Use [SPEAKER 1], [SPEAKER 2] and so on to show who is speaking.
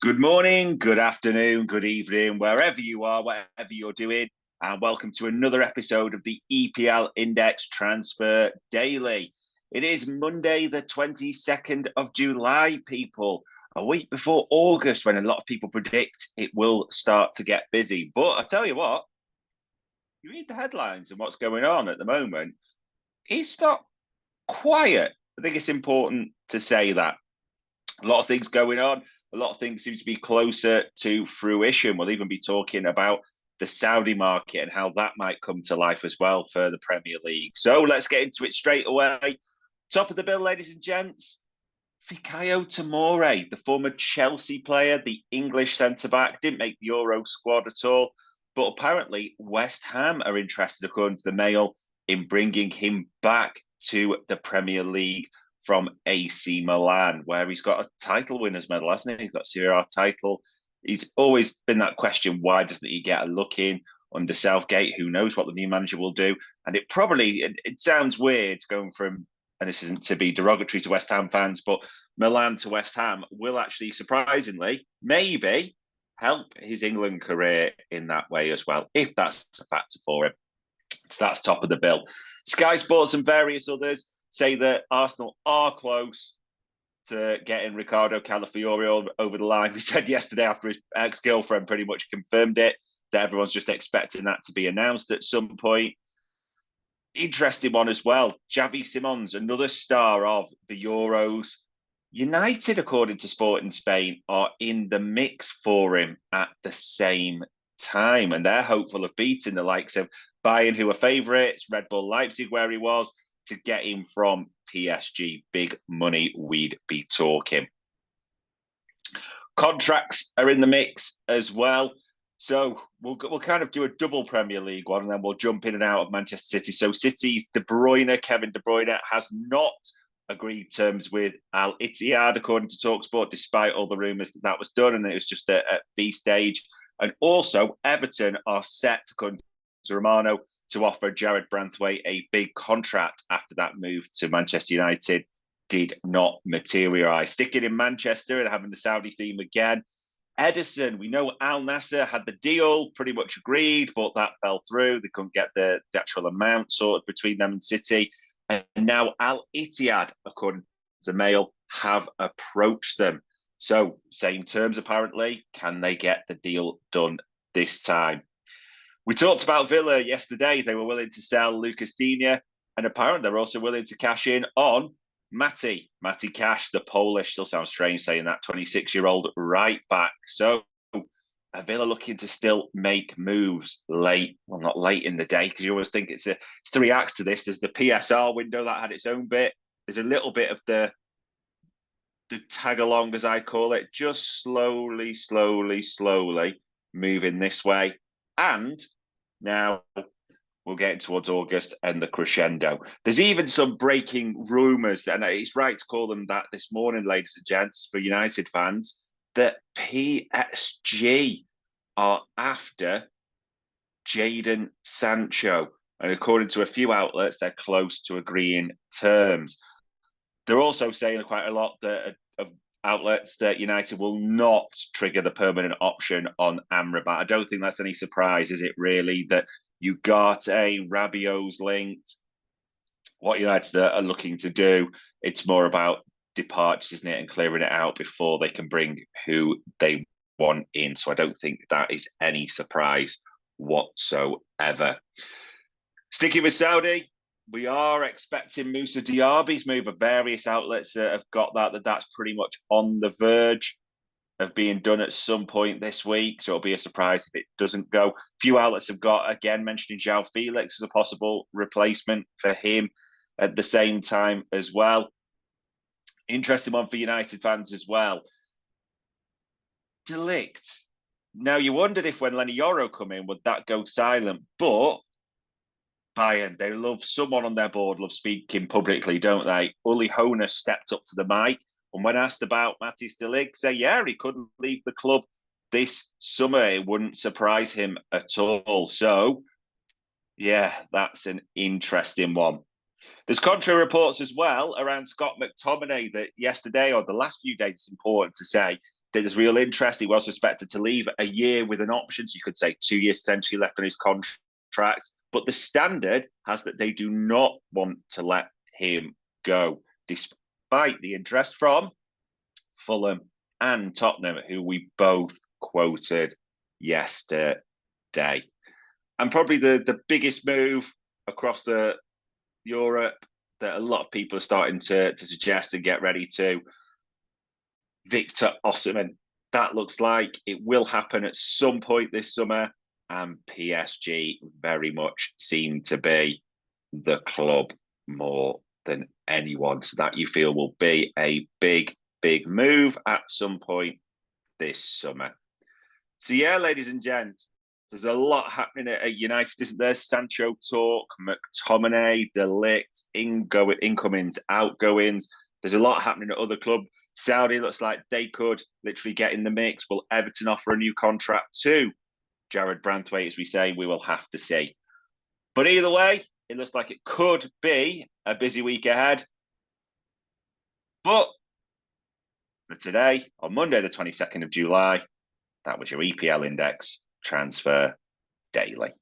[SPEAKER 1] Good morning, good afternoon, good evening, wherever you are, whatever you're doing, and welcome to another episode of the EPL Index Transfer Daily. It is Monday, the 22nd of July, people, a week before August, when a lot of people predict it will start to get busy. But I tell you what, you read the headlines and what's going on at the moment, it's not quiet. I think it's important to say that. A lot of things going on. A lot of things seem to be closer to fruition. We'll even be talking about the Saudi market and how that might come to life as well for the Premier League. So let's get into it straight away. Top of the bill, ladies and gents. Fikayo Tomori, the former Chelsea player, the English centre-back, didn't make the Euro squad at all. But apparently West Ham are interested, according to the Mail, in bringing him back to the Premier League from AC Milan, where he's got a title winners medal, hasn't he? He's got a Serie A title. He's always been that question, why doesn't he get a look in under Southgate? Who knows what the new manager will do? And it sounds weird going from, and this isn't to be derogatory to West Ham fans, but Milan to West Ham will actually, surprisingly, maybe help his England career in that way as well, if that's a factor for him. So that's top of the bill. Sky Sports and various others say that Arsenal are close to getting Ricardo Calafiori over the line. We said yesterday, after his ex-girlfriend pretty much confirmed it, that everyone's just expecting that to be announced at some point. Interesting one as well. Xavi Simons, another star of the Euros. United, according to Sport in Spain, are in the mix for him at the same time. And they're hopeful of beating the likes of Bayern, who are favourites, Red Bull Leipzig, where he was, to get him from PSG. Big money we'd be talking. Contracts are in the mix as well. So we'll kind of do a double Premier League one, and then we'll jump in and out of Manchester City. So City's Kevin De Bruyne, has not agreed terms with Al Ittihad, according to TalkSport, despite all the rumours that was done, and it was just a B stage. And also, Everton are set, according to Romano, to offer Jared Branthwaite a big contract after that move to Manchester United did not materialise. Sticking in Manchester and having the Saudi theme again, Ederson, we know Al Nasser had the deal pretty much agreed, but that fell through. They couldn't get the actual amount sorted between them and City. And now Al Ittihad, according to the Mail, have approached them. So same terms, apparently. Can they get the deal done this time? We talked about Villa yesterday. They were willing to sell Lucas Digne, and apparently they're also willing to cash in on Matty Cash, the Polish, still sounds strange saying that, 26-year-old right back. So are Villa looking to still make moves late? Well, not late in the day, because you always think it's three acts to this. There's the PSR window that had its own bit. There's a little bit of the tag along, as I call it, just slowly moving this way. And now we're getting towards August and the crescendo. There's even some breaking rumours, and it's right to call them that this morning, ladies and gents, for United fans, that PSG are after Jadon Sancho. And according to a few outlets, they're close to agreeing terms. They're also saying quite a lot that outlets that United will not trigger the permanent option on Amrabat. I don't think that's any surprise, is it really, that Ugarte, Rabiot's linked? What United are looking to do, it's more about departures, isn't it, and clearing it out before they can bring who they want in. So I don't think that is any surprise whatsoever. Sticking with Saudi, we are expecting Moussa Diaby's move. Various outlets have got that's pretty much on the verge of being done at some point this week. So it'll be a surprise if it doesn't go. A few outlets have got, again, mentioning João Felix as a possible replacement for him at the same time as well. Interesting one for United fans as well. Ligt. Now, you wondered if when Lenny Yoro come in, would that go silent? But Bayern, they love someone on their board, love speaking publicly, don't they? Uli Hoeneß stepped up to the mic, and when asked about Matthijs de Ligt, say, yeah, he couldn't leave the club this summer. It wouldn't surprise him at all. So, yeah, that's an interesting one. There's contrary reports as well around Scott McTominay that yesterday, or the last few days, it's important to say, There's real interest. He was suspected to leave a year with an option, so you could say 2 years essentially left on his contract. But the Standard has that they do not want to let him go, despite the interest from Fulham and Tottenham, who we both quoted yesterday. And probably the biggest move across the Europe that a lot of people are starting to suggest and get ready to, Victor Osimhen. That looks like it will happen at some point this summer, and PSG very much seem to be the club more than anyone. So that you feel will be a big, big move at some point this summer. So yeah, ladies and gents, there's a lot happening at United, isn't there? Sancho talk, McTominay, Ligt, incomings, outgoings. There's a lot happening at other clubs. Saudi looks like they could literally get in the mix. Will Everton offer a new contract to Jared Branthwaite? As we say, we will have to see. But either way, it looks like it could be a busy week ahead. But for today, on Monday, the 22nd of July, that was your EPL Index Transfer Daily.